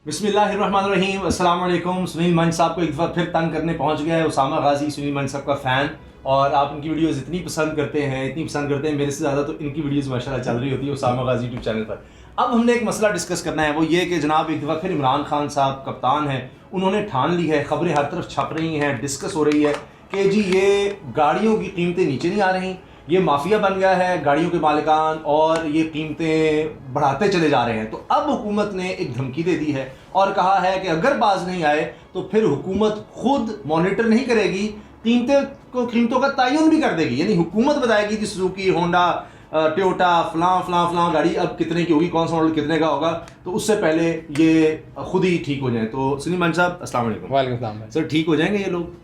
बिस्मिल्लाहिर्रहमानिर्रहीम, अस्सलाम वालेकुम। सुनील मंच साहब को एक दफ़ा फिर तंग करने पहुंच गया है उसामा गाजी, सुनील मंच साहब का फ़ैन। और आप उनकी वीडियोस इतनी पसंद करते हैं मेरे से ज़्यादा तो इनकी वीडियोस माशाल्लाह चल रही होती है उसामा गाजी यूट्यूब चैनल पर। अब हमने एक मसला डिस्कस करना है, वो ये कि जनाब एक दफ़ा फिर इमरान खान साहब कप्तान हैं, उन्होंने ठान ली है, खबरें हर तरफ छप रही हैं, डिस्कस हो रही है कि जी ये गाड़ियों की कीमतें नीचे नहीं आ रही, ये माफिया बन गया है गाड़ियों के मालिकान और ये कीमतें बढ़ाते चले जा रहे हैं। तो अब हुकूमत ने एक धमकी दे दी है और कहा है कि अगर बाज नहीं आए तो फिर हुकूमत खुद मॉनिटर नहीं करेगी, कीमतों का तयन भी कर देगी। यानी हुकूमत बताएगी कि सुजुकी, होंडा, टोयोटा, फलां गाड़ी अब कितने की होगी, कौन सा मॉडल कितने का होगा, तो उससे पहले ये खुद ही ठीक हो जाए। तो सुनील मान साहब अस्सलाम वालेकुम। वालेकुम सलाम सर, ठीक हो जाएंगे ये लोग?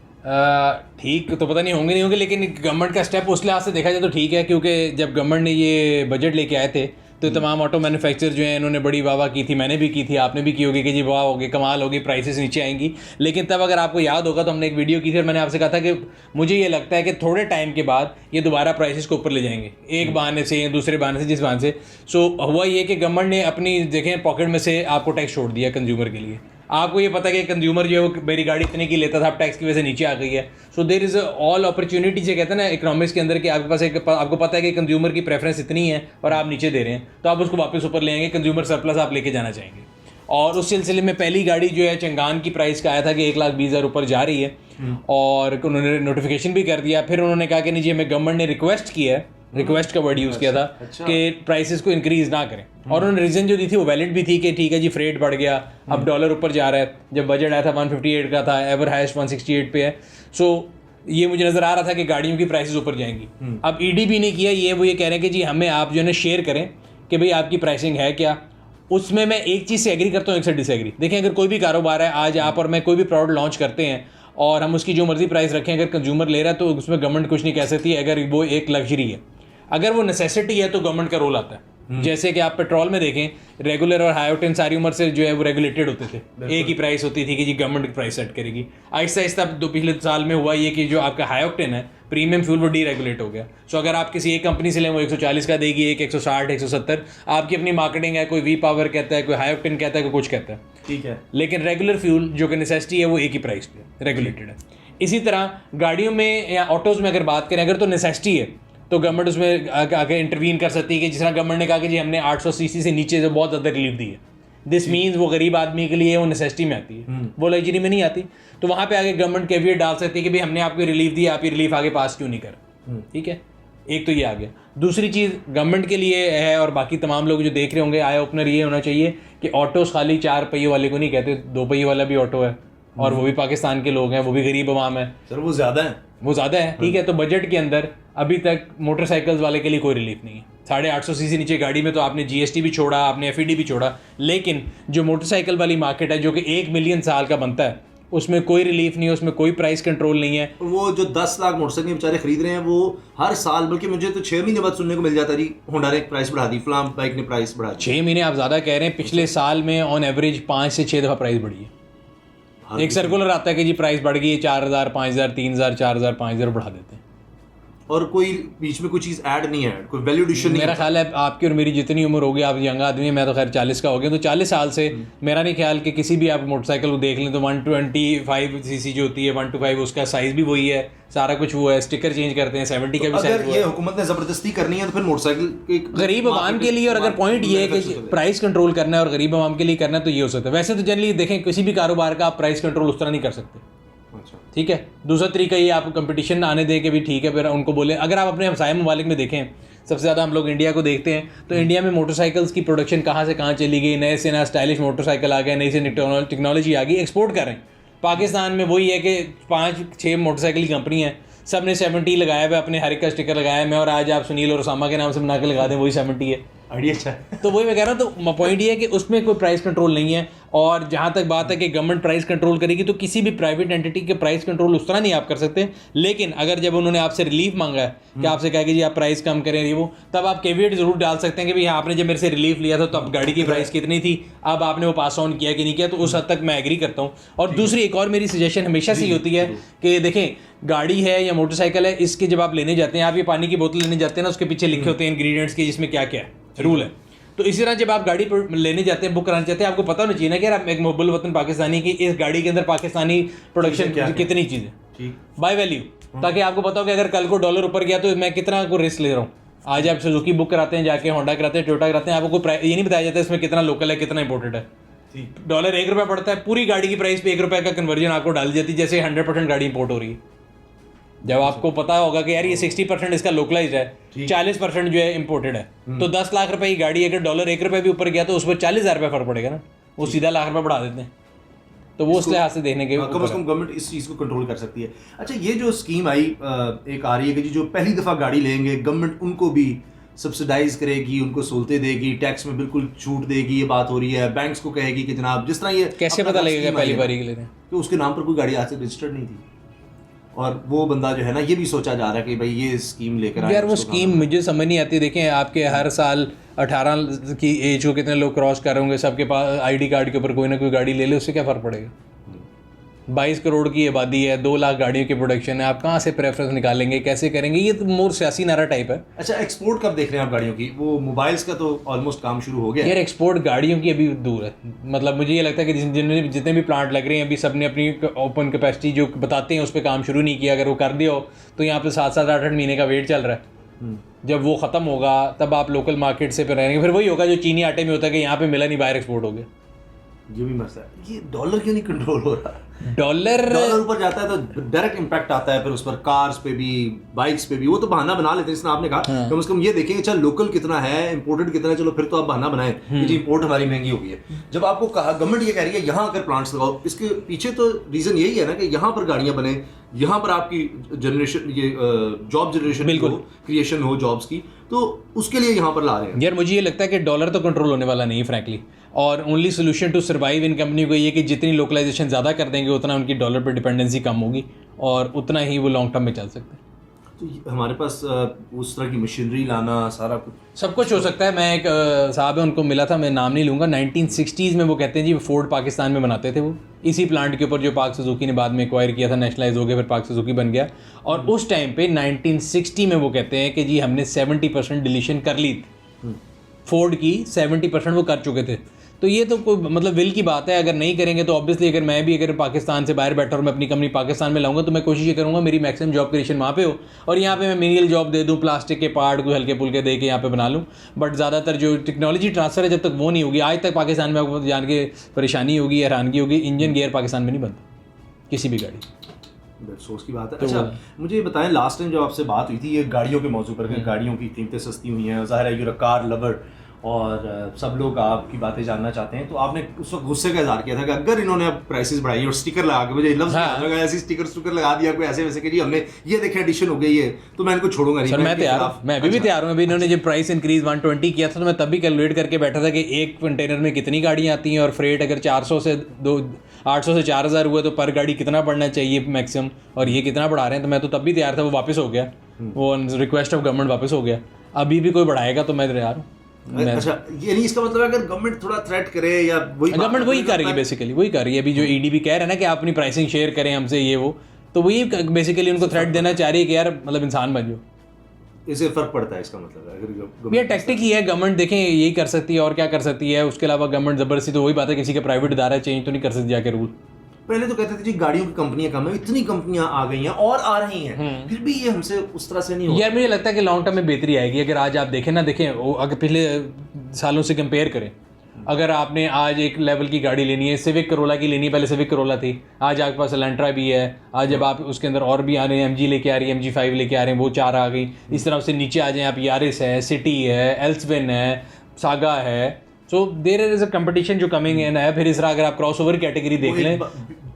ठीक तो पता नहीं होंगे, लेकिन गवर्नमेंट का स्टेप उस लिहाज से देखा जाए तो ठीक है, क्योंकि जब गवर्नमेंट ने ये बजट लेके आए थे तो तमाम ऑटो मैन्युफैक्चर जो हैं इन्होंने बड़ी वाह की थी, मैंने भी की थी, आपने भी की होगी कि जी वाह होगी, कमाल होगी, प्राइसेस नीचे आएंगी। लेकिन तब अगर आपको याद होगा तो हमने एक वीडियो की थी और मैंने आपसे कहा था कि मुझे ये लगता है कि थोड़े टाइम के बाद ये दोबारा प्राइसेस को ऊपर ले जाएंगे, एक बहाने से या दूसरे बहाने से, जिस बहाने से। सो हुआ ये कि गवर्नमेंट ने अपनी देखें पॉकेट में से आपको टैक्स छोड़ दिया कंज्यूमर के लिए। आपको ये पता है कि कंज्यूमर जो है वो मेरी गाड़ी इतने की लेता था, अब टैक्स की वजह से नीचे आ गई है। So there is all opportunity, जो कहते हैं ना इकोनॉमिक्स के अंदर, कि आपके पास आपको पता है कि कंज्यूमर की प्रेफरेंस इतनी है और आप नीचे दे रहे हैं, तो आप उसको वापस ऊपर ले आएंगे, कंज्यूमर सरप्लस आप लेके जाना चाहेंगे। और उस सिलसिले में पहली गाड़ी जो है चंगान की प्राइस का आया था कि 1,20,000 ऊपर जा रही है, और उन्होंने नोटिफिकेशन भी कर दिया। फिर उन्होंने कहा कि नहीं जी, हमें गवर्नमेंट ने रिक्वेस्ट किया है, रिक्वेस्ट का वर्ड यूज़ किया था कि प्राइसेस को इंक्रीज़ ना करें। और उन्होंने रीज़न जो दी थी वो वैलिड भी थी कि ठीक है जी, फ्रेट बढ़ गया, अब डॉलर ऊपर जा रहा है। जब बजट आया था 158 का था, एवर हाईएस्ट 168 पे है। सो ये मुझे नज़र आ रहा था कि गाड़ियों की प्राइसेस ऊपर जाएंगी। अब ईडीबी ने किया ये, वो ये कह रहे हैं कि जी हमें आप जो है शेयर करें कि भाई आपकी प्राइसिंग है क्या। उसमें मैं एक चीज़ से एग्री करता हूँ, एक से डिसएग्री। देखें, अगर कोई भी कारोबार है, आज आप और मैं कोई भी प्रोडक्ट लॉन्च करते हैं और हम उसकी जो मर्जी प्राइस रखें, अगर कंज्यूमर ले रहा है तो उसमें गवर्नमेंट कुछ नहीं कह सकती, अगर वो एक लग्जरी है। अगर वो नेसेसिटी है तो गवर्नमेंट का रोल आता है। जैसे कि आप पेट्रोल में देखें, रेगुलर और हाई ऑक्टेन सारी उम्र से जो है वो रेगुलेटेड होते थे, एक ही प्राइस होती थी कि जी गवर्नमेंट प्राइस सेट करेगी। आहिस्ता आहिस्ता पिछले साल में हुआ ये कि जो आपका हाई ऑक्टेन है, प्रीमियम फ्यूल, वो डीरेगुलेट हो गया। सो अगर आप किसी एक कंपनी से लें वो 140 का देगी, एक 160, 170, आपकी अपनी मार्केटिंग है, कोई वी पावर कहता है, कोई हाई ऑक्टेन कहता है, कोई कुछ कहता है, ठीक है। लेकिन रेगुलर फ्यूल जो कि नेसेसिटी है वो एक ही प्राइस पे रेगुलेटेड है। इसी तरह गाड़ियों में या ऑटोज़ में अगर बात करें, अगर तो नेसेसिटी है तो गवर्नमेंट उसमें आगे इंटरवीन कर सकती है, कि जिस तरह गवर्नमेंट ने कहा कि जी हमने 800 सीसी से नीचे से बहुत ज़्यादा रिलीफ दी है। दिस मीन्स वो गरीब आदमी के लिए वो नेसेसिटी में आती है, वो लग्जरी में नहीं आती। तो वहाँ पे आगे गवर्नमेंट कैविएट डाल सकती है कि भाई हमने आपको रिलीफ दी, आप ये रिलीफ आगे पास क्यों नहीं कर। ठीक है, एक तो ये आ गया। दूसरी चीज़ गवर्नमेंट के लिए है और बाकी तमाम लोग जो देख रहे होंगे, आई ओपनर ये होना चाहिए कि ऑटोज़ खाली 4 पहिए वाले को नहीं कहते, 2 पहिए वाला भी ऑटो है, और वो भी पाकिस्तान के लोग हैं, वो भी गरीब अवाम है। सर वो ज़्यादा है, ठीक है। तो बजट के अंदर अभी तक मोटरसाइकिल्स वाले के लिए कोई रिलीफ नहीं है। 850 सीसी नीचे गाड़ी में तो आपने जीएसटी भी छोड़ा, आपने एफईडी भी छोड़ा, लेकिन जो मोटरसाइकिल वाली मार्केट है जो कि 1 मिलियन साल का बनता है, उसमें कोई रिलीफ नहीं है, उसमें कोई प्राइस कंट्रोल नहीं है। वो जो 10 लाख मोटरसाइकिल बेचारे खरीद रहे हैं, वो हर साल, बल्कि मुझे तो 6 महीने बाद सुनने को मिल जाता है, होंडा ने प्राइस बढ़ा दी, फलां बाइक ने प्राइस बढ़ा दी। 6 महीने आप ज़्यादा कह रहे हैं, पिछले साल में ऑन एवरेज 5 से 6 दफ़ा प्राइस बढ़ी है। एक सर्कुलर आता है कि जी प्राइस बढ़ गई है, 4,000, 5,000, 3,000, 4,000, 5,000 बढ़ा देते हैं, और कोई बीच में कोई चीज़ ऐड नहीं है, कोई वैल्यू एडिशन नहीं। मेरा ख्याल है आपकी और मेरी जितनी उम्र होगी, आप यंग आदमी है, मैं तो खैर 40 का हो गया, तो 40 साल से मेरा नहीं ख्याल कि किसी भी आप मोटरसाइकिल को देख लें तो 125 सीसी जो होती है, 125, उसका साइज़ भी वही है, सारा कुछ वो है, स्टिकर चेंज करते हैं, 70 का भी साइज। अगर ये हुकूमत ने ज़बरदस्ती करनी है तो फिर मोटरसाइकिल एक गरीब आवाम के लिए, और अगर पॉइंट ये है कि प्राइस कंट्रोल करना है और गरीब आवाम के लिए करना है, तो ये हो सकता है। वैसे तो जनरली देखें, किसी भी कारोबार का आप प्राइस कंट्रोल उस तरह नहीं कर सकते। ठीक है। दूसरा तरीका ये, आप कंपटीशन आने दें कि भी ठीक है, फिर उनको बोले। अगर आप अपने हमसाये ममालिक में देखें, सबसे ज़्यादा हम लोग इंडिया को देखते हैं, तो इंडिया में मोटरसाइकिल्स की प्रोडक्शन कहाँ से कहाँ चली गई, नए से नया स्टाइलिश मोटरसाइकिल आ गया, नई से टेक्नोलॉजी आ गई, एक्सपोर्ट कर रहे हैं। पाकिस्तान में वही है कि 5-6 मोटरसाइकिल की कंपनी है, सब ने 70 लगाया हुआ, अपने हर एक का स्टिकर लगाया है। मैं और आज आप सुनील और उसामा के नाम से बना के लगा दें, वही 70 है। आइडिया अच्छा है। तो वही मैं कह रहा हूँ, तो पॉइंट ये है कि उसमें कोई प्राइस कंट्रोल नहीं है। और जहाँ तक बात है कि गवर्नमेंट प्राइस कंट्रोल करेगी, तो किसी भी प्राइवेट एंटिटी के प्राइस कंट्रोल उस तरह नहीं आप कर सकते। लेकिन अगर जब उन्होंने आपसे रिलीफ मांगा है कि आपसे कहा कि जी आप प्राइस कम करें, ये वो, तब आप कैविएट जरूर डाल सकते हैं कि भाई आपने जब मेरे से रिलीफ लिया था तो अब गाड़ी की प्राइस कितनी थी, अब आपने वो पास ऑन किया कि नहीं किया। तो उस हद तक मैं एग्री करता हूँ। और दूसरी एक और मेरी सजेशन हमेशा से ही होती है कि देखें, गाड़ी है या मोटरसाइकिल है, इसके जब आप लेने जाते हैं, आप ये पानी की बोतल लेने जाते हैं ना, उसके पीछे लिखे होते हैं इंग्रेडिएंट्स के, जिसमें क्या क्या है, रूल है। तो इसी तरह जब आप गाड़ी लेने जाते हैं, बुक कराना चाहते हैं, आपको पता होना चाहिए ना कि यार एक मुहब्बुल वतन पाकिस्तानी की इस गाड़ी के अंदर पाकिस्तानी प्रोडक्शन कितनी चीज़ें बाय वैल्यू, ताकि आपको पता हो कि अगर कल को डॉलर ऊपर गया तो मैं कितना को रिस्क ले रहा हूँ। आज आप सुजुकी बुक कराते हैं, जाके होंडा कराते हैं, टोयोटा कराते हैं, आपको ये नहीं बताया जाता इसमें कितना लोकल है कितना इंपोर्टेड है। डॉलर ₹1 पड़ता है, पूरी गाड़ी की प्राइस पे ₹1 का कन्वर्जन आपको डाल दी जाती है, जैसे 100% गाड़ी इंपोर्ट हो रही है। जब आपको पता होगा कि यार ये 60% इसका लोकलाइज है, 40% जो है इंपोर्टेड है, तो 10 लाख रुपए की गाड़ी अगर डॉलर ₹1 भी ऊपर गया तो उस पर 40,000 रुपये फर्क पड़ेगा ना, वो सीधा लाख रुपये बढ़ा देते हैं। तो वो उस लिहाज से देखने के कम से कम गवर्नमेंट इस चीज़ को कंट्रोल कर सकती है। अच्छा, ये जो स्कीम आई एक आ रही है कि जो पहली दफ़ा गाड़ी लेंगे गवर्नमेंट उनको भी सब्सिडाइज करेगी, उनको सहूलतें देगी, टैक्स में बिल्कुल छूट देगी, ये बात हो रही है। बैंक्स को कहेगी कि जनाब जिस तरह ये कैसे पता लगेगा पहली बारी के लिए कि उसके नाम पर कोई गाड़ी आज तक रजिस्टर्ड नहीं थी, और वो बंदा जो है ना, ये भी सोचा जा रहा है कि भाई ये स्कीम लेकर यार वो स्कीम मुझे समझ नहीं आती। देखें आपके हर साल 18 की एज को कितने लोग क्रॉस कर रहे होंगे, सबके पास ID कार्ड के ऊपर कोई ना कोई गाड़ी ले ले, उससे क्या फ़र्क पड़ेगा। 22 करोड़ की आबादी है, 2 लाख गाड़ियों की प्रोडक्शन है, आप कहाँ से प्रेफरेंस निकालेंगे, कैसे करेंगे, ये तो मोर सियासी नारा टाइप है। अच्छा, एक्सपोर्ट कब देख रहे हैं आप गाड़ियों की? वो मोबाइल्स का तो ऑलमोस्ट काम शुरू हो गया यार, एक्सपोर्ट गाड़ियों की अभी दूर है। मतलब मुझे ये लगता है कि जितने भी प्लांट लग रहे हैं अभी सब ने अपनी ओपन कैपेसिटी जो बताते हैं उस पर काम शुरू नहीं किया। अगर वो कर दिया हो तो यहाँ पे 7-7, 8-8 महीने का वेट चल रहा है। जब वो ख़त्म होगा तब आप लोकल मार्केट से रहेंगे। फिर वही होगा जो चीनी आटे में होता है कि यहाँ पे मिला नहीं, बाहर एक्सपोर्ट हो गया। ये भी मसला है। ये डॉलर क्यों नहीं कंट्रोल हो रहा? डॉलर ऊपर जाता है तो डायरेक्ट इम्पैक्ट आता है फिर उस पर, कार्स पे भी, बाइक्स पे भी। वो तो बहाना बना लेते हैं, जिसने आपने कहा कम से कम ये देखेंगे अच्छा लोकल कितना है, इंपोर्टेड कितना है, चलो फिर तो आप बहाना बनाएं कि जी इंपोर्ट हमारी महंगी हो गई है। जब आपको कहा गवर्नमेंट ये कह रही है यहाँ अगर प्लांट्स लगाओ, इसके पीछे तो रीजन यही है ना कि यहाँ पर गाड़ियाँ बने, यहाँ पर आपकी जनरेशन, ये जॉब जनरेशन हो, क्रिएशन हो जॉब्स की, तो उसके लिए यहाँ पर ला रहे हैं। यार मुझे ये लगता है कि डॉलर तो कंट्रोल होने वाला नहीं फ्रैंकली, और only solution to survive in company को ये कि जितनी लोकलाइजेशन ज़्यादा कर देंगे उतना उनकी डॉलर पर डिपेंडेंसी कम होगी और उतना ही वो लॉन्ग टर्म में चल सकते हैं। तो हमारे पास उस तरह की मशीनरी लाना, सारा कुछ, सब कुछ हो सकता है। मैं एक साहब है उनको मिला था, मैं नाम नहीं लूँगा, 1960s में वो कहते हैं जी फोर्ड पाकिस्तान में बनाते थे वो, इसी प्लांट के ऊपर जो पाक सुजुकी ने बाद में एक्वायर किया था, नेशनलाइज हो गया, फिर पाक सुजुकी बन गया। और उस टाइम पे 1960 में वो कहते हैं कि जी हमने 70% डिलीशन कर ली थी, फोर्ड की 70% वो कर चुके थे। तो ये तो कोई मतलब विल की बात है, अगर नहीं करेंगे तो ऑब्वियसली अगर मैं भी अगर पाकिस्तान से बाहर बैठा और मैं अपनी कंपनी पाकिस्तान में लाऊंगा तो मैं कोशिश ये करूँगा मेरी मैक्सिमम जॉब क्रिएशन वहाँ पे हो, और यहाँ पे मैं मिनिमल जॉब दे दूँ, प्लास्टिक के पार्ट कोई हल्के पुल्के दे के यहाँ पे बना लूँ। बट ज़्यादातर जो टेक्नोलॉजी ट्रांसफ़र है जब तक वो नहीं होगी, आज तक पाकिस्तान में आपको जान के परेशानी होगी, हैरानगी होगी, इंजन गियर पाकिस्तान में नहीं बनता किसी भी गाड़ी। सोच की बात है। अच्छा मुझे ये बताएं, लास्ट टाइम जब आपसे बात हुई थी ये गाड़ियों के मौजू पर, गाड़ियों की कीमतें सस्ती हुई हैं, ज़ाहिर है यूर कार लवर और सब लोग आपकी बातें जानना चाहते हैं, तो आपने उस वक्त गुस्से का इज़हार किया था कि अगर इन्होंने अब प्राइसेस बढ़ाई और स्टिकर लगा के, मुझे लफ्ज़ लगा ऐसी स्टिकर लगा दिया कोई ऐसे वैसे कि जी हमने ये देखे एडिशन हो गई है, तो मैं इनको छोड़ूंगा नहीं। सर मैं तैयार हूँ, मैं अभी भी तैयार हूँ। अभी इन्होंने जब प्राइस इंक्रीज 120 किया था तो मैं तब भी कैलकुलेट करके बैठा था कि एक कंटेनर में कितनी गाड़ियाँ आती हैं, और फ्रेट अगर 800 से 4000 हुआ तो पर गाड़ी कितना बढ़ना चाहिए मैक्सिमम, और ये कितना बढ़ा रहे हैं। तो मैं तो तब भी तैयार था, वो वापस हो गया, वो रिक्वेस्ट ऑफ गवर्नमेंट वापस हो गया। अभी भी कोई बढ़ाएगा तो मैं तैयार हूँ। अच्छा, ये नहीं इसका मतलब अगर गवर्नमेंट थोड़ा थ्रेट करे या गवर्नमेंट वही कर रही है, बेसिकली वही कर रही है। अभी जो EDB कह रहे हैं ना कि आप अपनी प्राइसिंग शेयर करें हमसे, ये वो, तो वही बेसिकली उनको थ्रेट देना चाह रही है कि यार मतलब इंसान बन जाओ। इससे फर्क पड़ता है इसका मतलब अगर ये टैक्टिक ही है। गवर्नमेंट देखें यही कर सकती है और क्या कर सकती है, उसके अलावा गवर्नमेंट ज़बरदस्ती तो वही बात है, किसी का प्राइवेट इदारा चेंज तो नहीं कर सकती जाके रूल। पहले तो कहते थे जी गाड़ियों की कंपनियां कम है, इतनी कंपनियां आ गई हैं और आ रही हैं, फिर भी ये हमसे उस तरह से नहीं हो। यार मुझे लगता है कि लॉन्ग टर्म में बेहतरी आएगी। अगर आज आप देखें ना, देखें अगर पिछले सालों से कंपेयर करें, अगर आपने आज एक लेवल की गाड़ी लेनी है, सिविक करोला की लेनी है, पहले सिविक करोला थी, आज आपके पास एलेंट्रा भी है, आज जब आप उसके अंदर और भी आ रहे हैं, MG लेके आ रही है, MG5 लेके आ रहे हैं, वो 4 आ गई। इस तरह से नीचे आ जाएं आप, यारिस है, सिटी है, एल्सविन है, सागा है। So there is a competition जो कमिंग इन है। फिर इस तरह अगर आप क्रॉस ओवर कैटेगरी देख लें,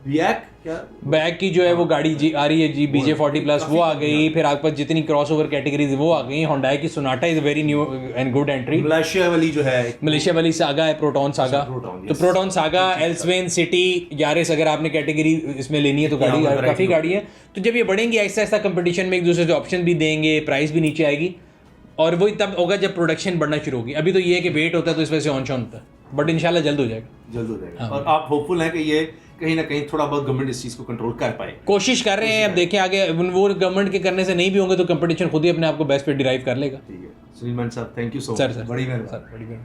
बैग की जो है वो गाड़ी आ रही है जी, BJ40+ वो आ गई। फिर आपके पास जितनी क्रॉस ओवर कैटेगरीज वो आ गई। होंडाई की Sonata is very new and good entry. Malaysia वाली जो है, मलेशिया वाली सागा है, प्रोटॉन सागा। तो प्रोटॉन सागा, एल्सवेन, सिटी, यारिस, अगर आपने कैटेगरी इसमें लेनी है तो गाड़ी काफ़ी गाड़ी है। तो जब ये बढ़ेंगी ऐसा ऐसा कंपटीशन में, एक दूसरे से ऑप्शन भी देंगे, प्राइस भी नीचे आएगी, और वही तब होगा जब प्रोडक्शन बढ़ना शुरू होगी। अभी तो ये है कि वेट होता है तो इस वजह से ऑन शॉन होता है, बट इंशाल्लाह जल्द हो जाएगा। और आप होपफुल हैं कि ये कहीं ना कहीं थोड़ा बहुत गवर्नमेंट इस चीज़ को कंट्रोल कर पाए, कोशिश कर रहे हैं। अब देखें आगे, वो गवर्नमेंट के करने से नहीं भी होंगे तो कंपटीशन खुद ही अपने आप को बेस्ट पे डिराइव कर लेगा। ठीक है सुनील मान साहब, थैंक यू सो मच, बड़ी मेहरबानी।